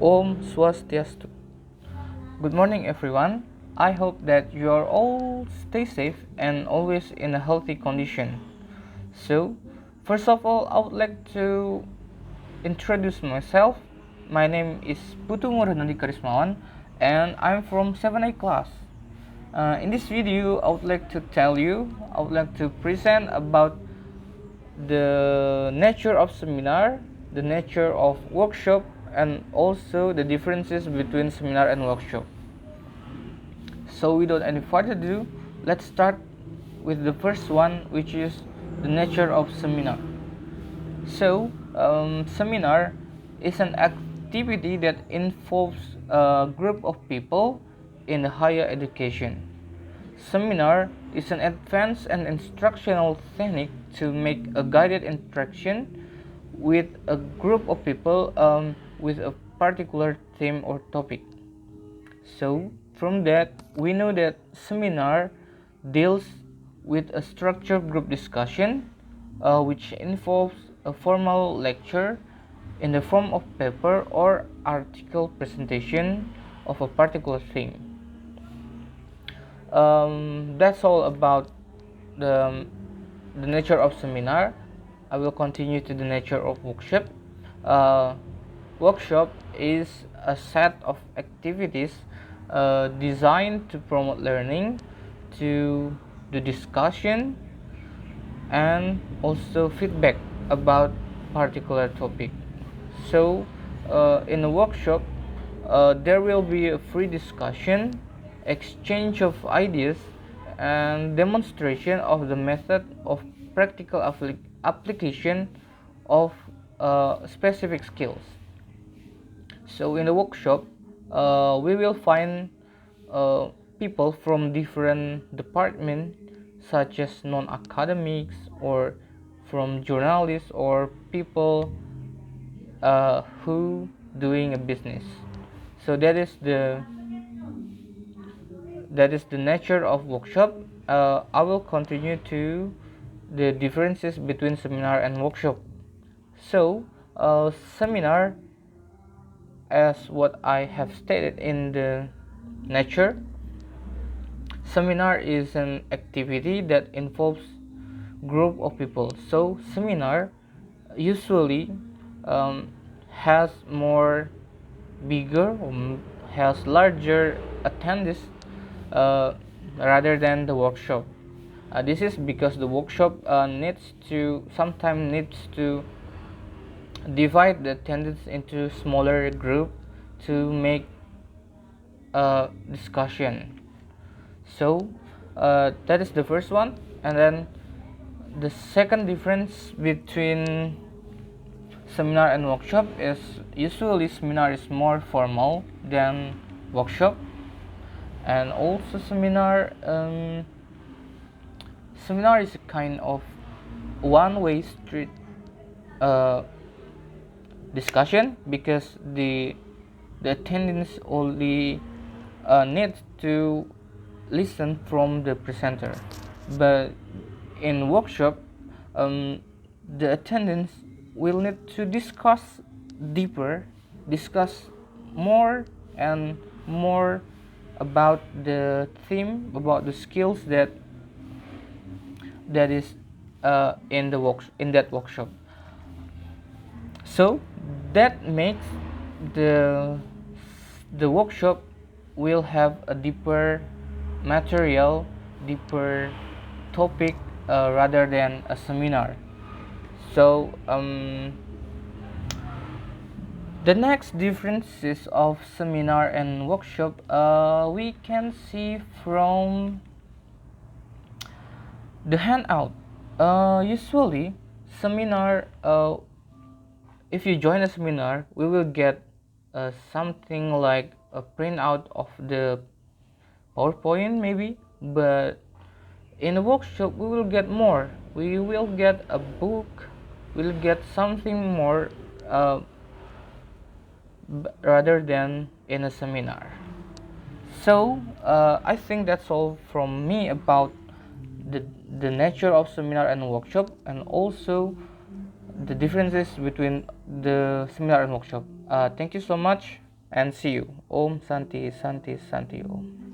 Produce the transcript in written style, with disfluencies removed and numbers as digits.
Om Swastiastu. Good morning, everyone. I hope that you are all stay safe and always in a healthy condition. So, first of all, I would like to introduce myself. My name is Putu Kharismawan, and I'm from 7A class. In this video, I would like to I would like to present about the nature of seminar, the nature of workshop, and also the differences between seminar and workshop. So without any further ado, let's start with the first one, which is the nature of seminar. So seminar is an activity that involves a group of people in higher education. Seminar is an advanced and instructional technique to make a guided interaction with a group of people with a particular theme or topic. So, from that, we know that seminar deals with a structured group discussion, which involves a formal lecture in the form of paper or article presentation of a particular theme. That's all about the nature of seminar. I will continue to the nature of workshop. Uh, Workshop is a set of activities designed to promote learning, to the discussion, and also feedback about particular topic. So, in a workshop, there will be a free discussion, exchange of ideas, and demonstration of the method of practical application of specific skills. So in the workshop, we will find people from different departments, such as non-academics or from journalists or people who doing a business. So that is the nature of workshop. I will continue to the differences between seminar and workshop. So seminar, as what I have stated in the nature, seminar is an activity that involves group of people. So seminar usually has more bigger or has larger attendance rather than the workshop. This is because the workshop sometimes needs to divide the attendance into smaller group to make a discussion. So that is the first one, and then the second difference between seminar and workshop is usually seminar is more formal than workshop, and also seminar is a kind of one-way street discussion, because the attendants only need to listen from the presenter. But in workshop, the attendants will need to discuss deeper, discuss more and more about the theme, about the skills that is in that workshop. So that makes the workshop will have a deeper material, deeper topic rather than a seminar. So the next differences of seminar and workshop we can see from the handout. Usually seminar, if you join a seminar, we will get something like a printout of the PowerPoint maybe, but in a workshop we will get more. We will get a book, we'll get something more rather than in a seminar. So I think that's all from me about the nature of seminar and workshop, and also the differences between the seminar and workshop. Thank you so much. and see you. Om Santi Santi Santi Om.